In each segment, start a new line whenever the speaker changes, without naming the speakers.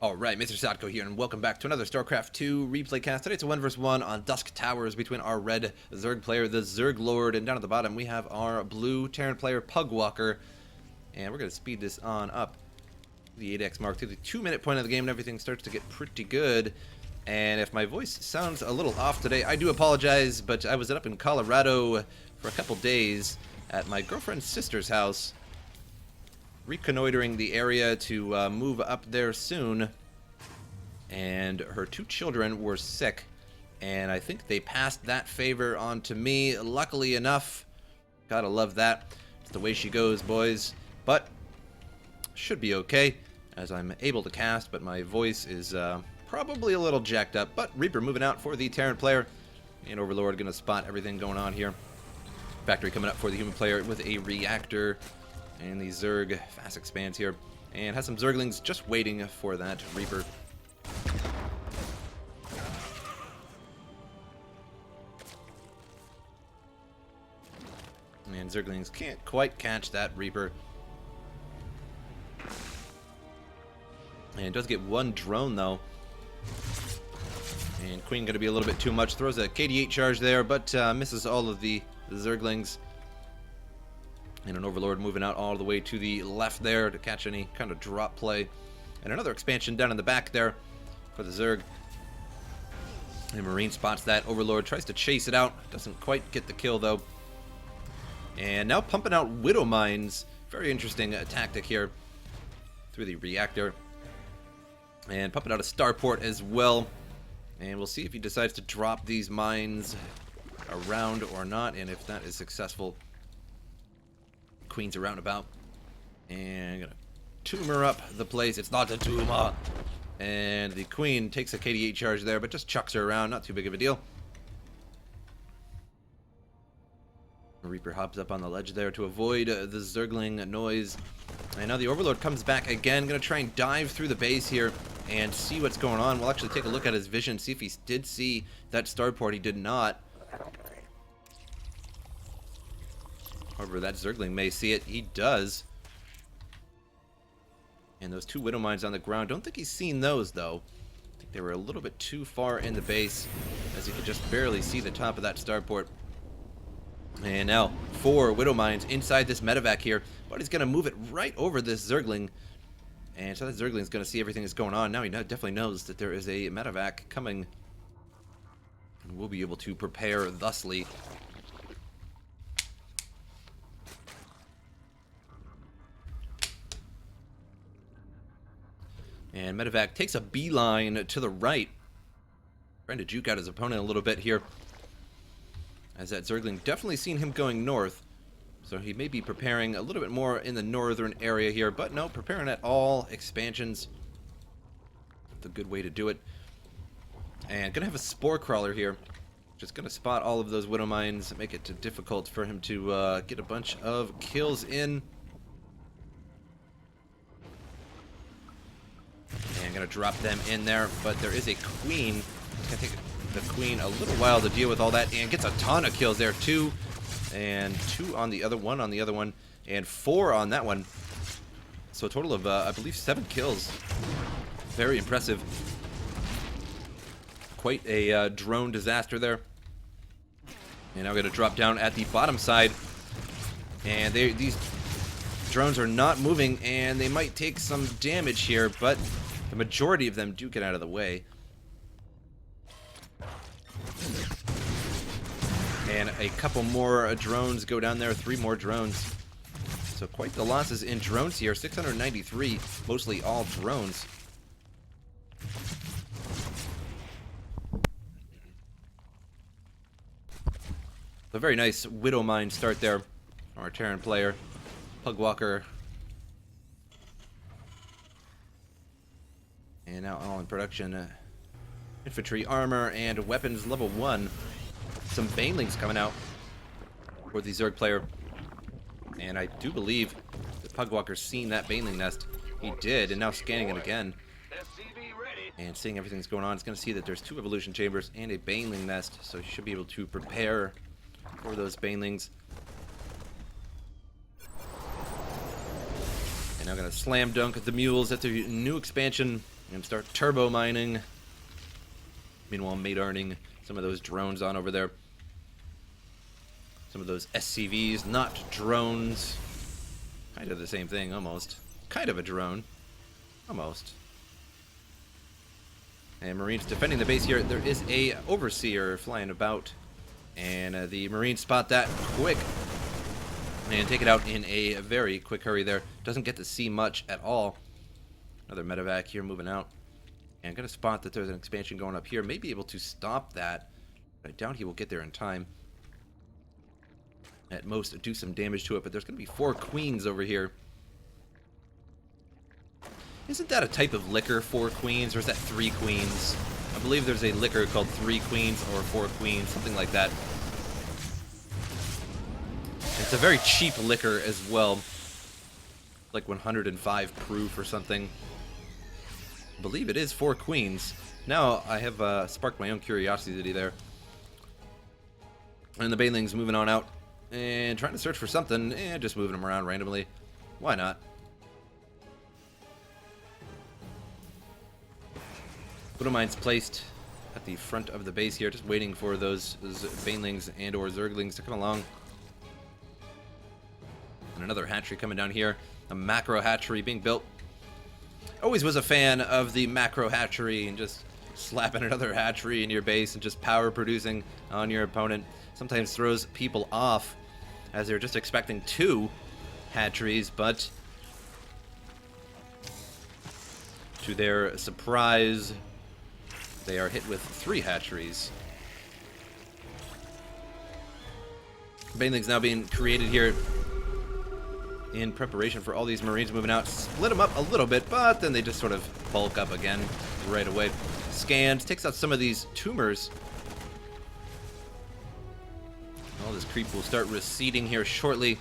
Alright, MrSotko here, and welcome back to another Starcraft 2 replay cast. Today it's a 1 vs 1 on Dusk Towers between our red Zerg player, TheZergLord, and down at the bottom we have our blue Terran player, Pugwalker. And we're going to speed this on up the 8x mark to the 2-minute point of the game, and everything starts to get pretty good. And if my voice sounds a little off today, I do apologize, but I was up in Colorado for a couple days at my girlfriend's sister's house, reconnoitering the area to move up there soon, and her two children were sick, and I think they passed that favor on to me, luckily enough. Gotta love that. It's the way she goes, boys. But should be okay, as I'm able to cast, but my voice is probably a little jacked up. But Reaper moving out for the Terran player, and Overlord gonna spot everything going on here. Factory coming up for the human player with a reactor. And the Zerg fast expands here, and has some Zerglings just waiting for that Reaper. And Zerglings can't quite catch that Reaper. And it does get one drone though. And Queen going to be a little bit too much. Throws a KD8 charge there, but misses all of the Zerglings. And an Overlord moving out all the way to the left there to catch any kind of drop play. And another expansion down in the back there for the Zerg. And Marine spots that. Overlord tries to chase it out. Doesn't quite get the kill though. And now pumping out Widow Mines. Very interesting tactic here through the reactor. And pumping out a starport as well. And we'll see if he decides to drop these mines around or not. And if that is successful, Queen's around about, and gonna tumor up the place. It's not a tumor, and the Queen takes a KD8 charge there, but just chucks her around. Not too big of a deal. Reaper hops up on the ledge there to avoid the Zergling noise, and now the Overlord comes back again. Gonna try and dive through the base here and see what's going on. We'll actually take a look at his vision, see if he did see that starport. He did not. However, that Zergling may see it. He does. And those two Widow Mines on the ground. Don't think he's seen those, though. I think they were a little bit too far in the base, as he could just barely see the top of that starport. And now, 4 Widow Mines inside this medevac here. But he's going to move it right over this Zergling. And so that Zergling's going to see everything that's going on. Now he definitely knows that there is a medevac coming. And we'll be able to prepare thusly. And medevac takes a beeline to the right, trying to juke out his opponent a little bit here, as that Zergling definitely seen him going north, so he may be preparing a little bit more in the northern area here, but no, preparing at all expansions. That's a good way to do it. And gonna have a Spore Crawler here, just gonna spot all of those Widow Mines, make it difficult for him to get a bunch of kills in. And gonna drop them in there, but there is a Queen. It's gonna take the Queen a little while to deal with all that, and gets a ton of kills there too. And 2 on the other one, and 4 on that one. So a total of, I believe, 7 kills. Very impressive. Quite a drone disaster there. And now we're gonna drop down at the bottom side, and these drones are not moving, and they might take some damage here, but the majority of them do get out of the way. And a couple more drones go down there, 3 more drones. So quite the losses in drones here, 693, mostly all drones. A very nice Widow Mine start there from our Terran player, Pugwalker. And now all in production. Infantry armor and weapons level 1. Some Banelings coming out for the Zerg player. And I do believe that Pugwalker's seen that Baneling nest. He did, and now scanning it again. And seeing everything that's going on, it's going to see that there's 2 evolution chambers and a Baneling nest. So he should be able to prepare for those Banelings. And now going to slam dunk the mules at the new expansion. And start turbo mining. Meanwhile, mate-arning some of those drones on over there. Some of those SCVs, not drones. Kind of the same thing, almost. Kind of a drone. Almost. And Marines defending the base here. There is a Overseer flying about. And the Marines spot that quick. And take it out in a very quick hurry there. Doesn't get to see much at all. Another medevac here moving out. And gonna spot that there's an expansion going up here. May be able to stop that. But I doubt he will get there in time. At most, do some damage to it. But there's gonna be 4 queens over here. Isn't that a type of liquor, 4 queens? Or is that 3 queens? I believe there's a liquor called 3 queens or 4 queens. Something like that. It's a very cheap liquor as well. Like 105 proof or something. I believe it is 4 queens. Now I have sparked my own curiosity there. And the banelings moving on out. And trying to search for something. And just moving them around randomly. Why not? Widow mines placed at the front of the base here. Just waiting for those banelings and or zerglings to come along. And another hatchery coming down here. A macro hatchery being built. Always was a fan of the macro hatchery and just slapping another hatchery in your base and just power producing on your opponent. Sometimes throws people off as they're just expecting 2 hatcheries, but to their surprise, they are hit with 3 hatcheries. Banelings now being created here in preparation for all these Marines moving out. Split them up a little bit, but then they just sort of bulk up again right away. Scans, takes out some of these tumors. All this creep will start receding here shortly.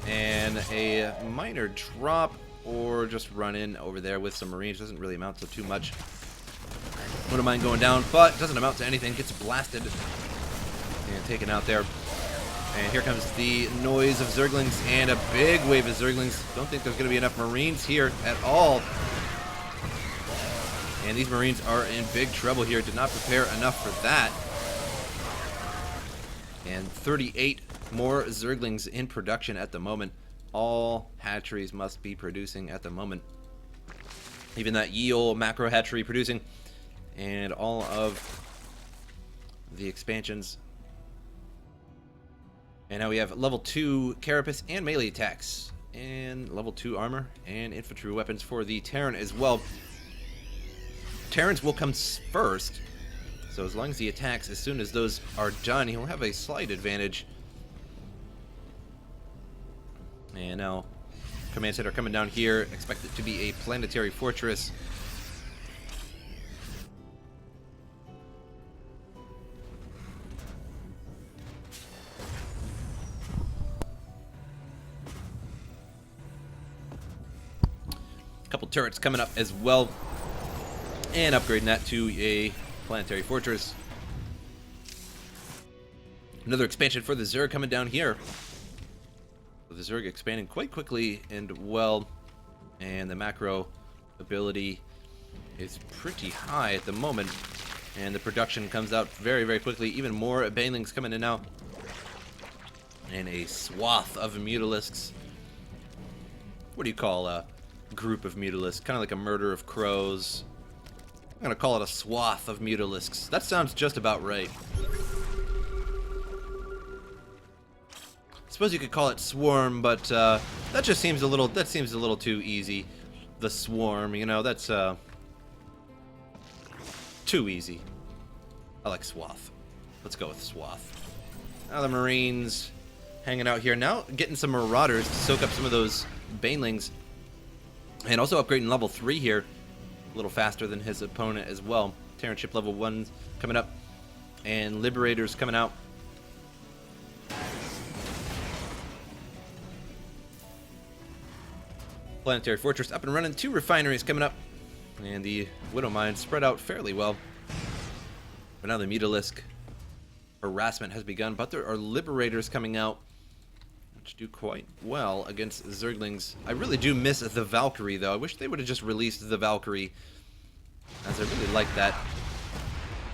And a minor drop, or just run in over there with some Marines. Doesn't really amount to too much. Wouldn't mind going down, but doesn't amount to anything. Gets blasted and taken out there. And here comes the noise of Zerglings and a big wave of Zerglings. Don't think there's going to be enough Marines here at all. And these Marines are in big trouble here. Did not prepare enough for that. And 38 more Zerglings in production at the moment. All hatcheries must be producing at the moment. Even that ye olde macro hatchery producing. And all of the expansions. And now we have level 2 carapace and melee attacks. And level 2 armor and infantry weapons for the Terran as well. Terrans will come first. So as long as he attacks, as soon as those are done, he'll have a slight advantage. And now command center coming down here. Expect it to be a planetary fortress. Couple turrets coming up as well, and upgrading that to a planetary fortress. Another expansion for the Zerg coming down here. The Zerg expanding quite quickly and well, and the macro ability is pretty high at the moment, and the production comes out very, very quickly. Even more banelings coming in now, and a swath of mutalisks. What do you call a group of mutalisks? Kind of like a murder of crows. I'm gonna call it a swath of mutalisks. That sounds just about right. Suppose you could call it swarm, but that just seems a little. That seems a little too easy. The swarm, you know, that's too easy. I like swath. Let's go with swath. Now the Marines hanging out here. Now getting some marauders to soak up some of those banelings. And also upgrading level 3 here. A little faster than his opponent as well. Terran ship level 1 coming up. And Liberators coming out. Planetary Fortress up and running. 2 refineries coming up. And the Widow Mines spread out fairly well. But now the Mutalisk harassment has begun. But there are Liberators coming out. which do quite well against Zerglings. I really do miss the Valkyrie, though. I wish they would have just released the Valkyrie, as I really like that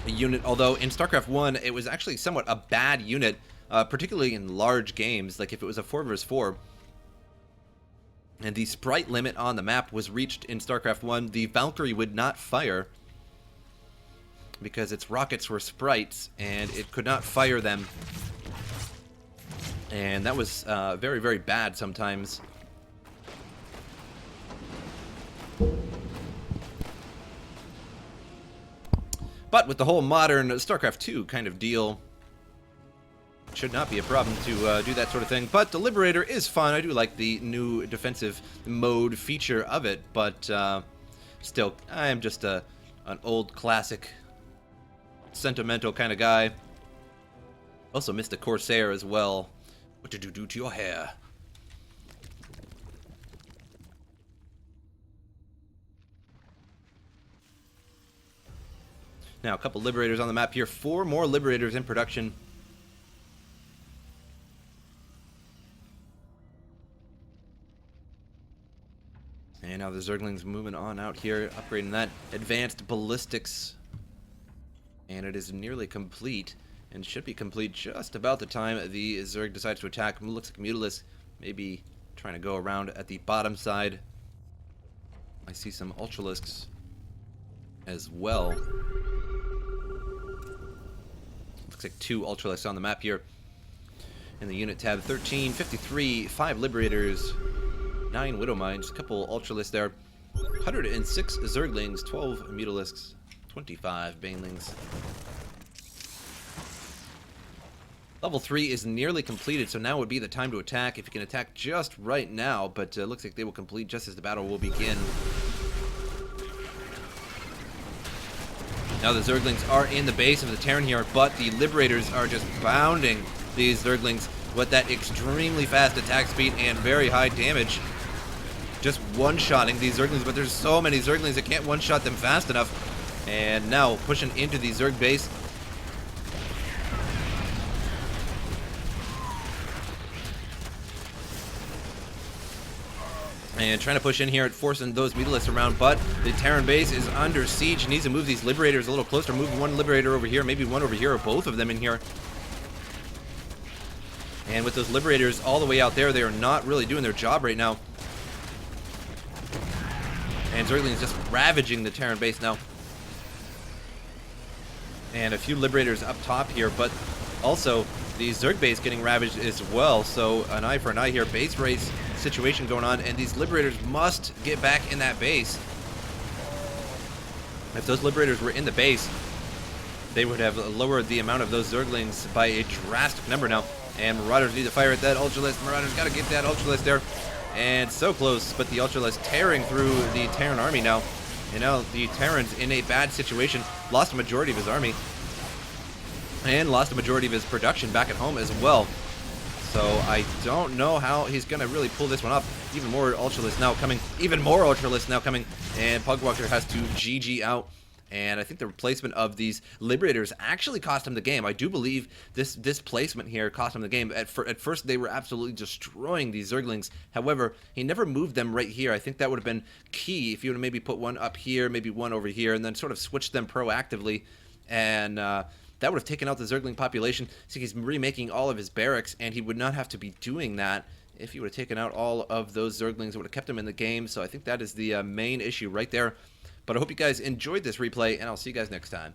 unit. Although in StarCraft 1, it was actually somewhat a bad unit, particularly in large games, like if it was a 4 vs 4. And the sprite limit on the map was reached in StarCraft 1. The Valkyrie would not fire because its rockets were sprites, and it could not fire them. And that was very, very bad sometimes. But with the whole modern StarCraft 2 kind of deal, should not be a problem to do that sort of thing. But the Liberator is fun. I do like the new defensive mode feature of it, but still, I am just an old classic, sentimental kind of guy. Also missed the Corsair as well. What did you do to your hair? Now, a couple Liberators on the map here. 4 more Liberators in production. And now the Zerglings moving on out here, upgrading that advanced ballistics. And it is nearly complete, and should be complete just about the time the Zerg decides to attack. Looks like Mutalisk maybe trying to go around at the bottom side. I see some Ultralisks as well. Looks like 2 Ultralisks on the map here. In the unit tab, 13, 53, 5 Liberators, 9 Widowmines, a couple Ultralisks there, 106 Zerglings, 12 Mutalisks, 25 Banelings. Level 3 is nearly completed, so now would be the time to attack if you can attack just right now, but looks like they will complete just as the battle will begin. Now the Zerglings are in the base of the Terran here, but the Liberators are just pounding these Zerglings with that extremely fast attack speed and very high damage. Just one-shotting these Zerglings, but there's so many Zerglings that can't one-shot them fast enough. And now pushing into the Zerg base. And trying to push in here, forcing those Mutalisks around, but the Terran base is under siege. Needs to move these Liberators a little closer. Move one Liberator over here, maybe one over here, or both of them in here. And with those Liberators all the way out there, they are not really doing their job right now. And Zergling is just ravaging the Terran base now. And a few Liberators up top here, but also the Zerg base getting ravaged as well. So an eye for an eye here. Base race situation going on, and these Liberators must get back in that base. If those Liberators were in the base, they would have lowered the amount of those Zerglings by a drastic number now. And Marauders need to fire at that Ultralisk. Marauders got to get that Ultralisk there. And so close, but the Ultralisk tearing through the Terran army now. And now the Terran's in a bad situation. Lost a majority of his army. And lost a majority of his production back at home as well. So I don't know how he's going to really pull this one off. Even more Ultralisk now coming. Even more Ultralisk now coming. And Pugwalker has to GG out. And I think the replacement of these Liberators actually cost him the game. I do believe this placement here cost him the game. At first, they were absolutely destroying these Zerglings. However, he never moved them right here. I think that would have been key if you would have maybe put one up here, maybe one over here, and then sort of switched them proactively. And that would have taken out the Zergling population. So he's remaking all of his barracks, and he would not have to be doing that if he would have taken out all of those Zerglings. It would have kept him in the game. So I think that is the main issue right there. But I hope you guys enjoyed this replay, and I'll see you guys next time.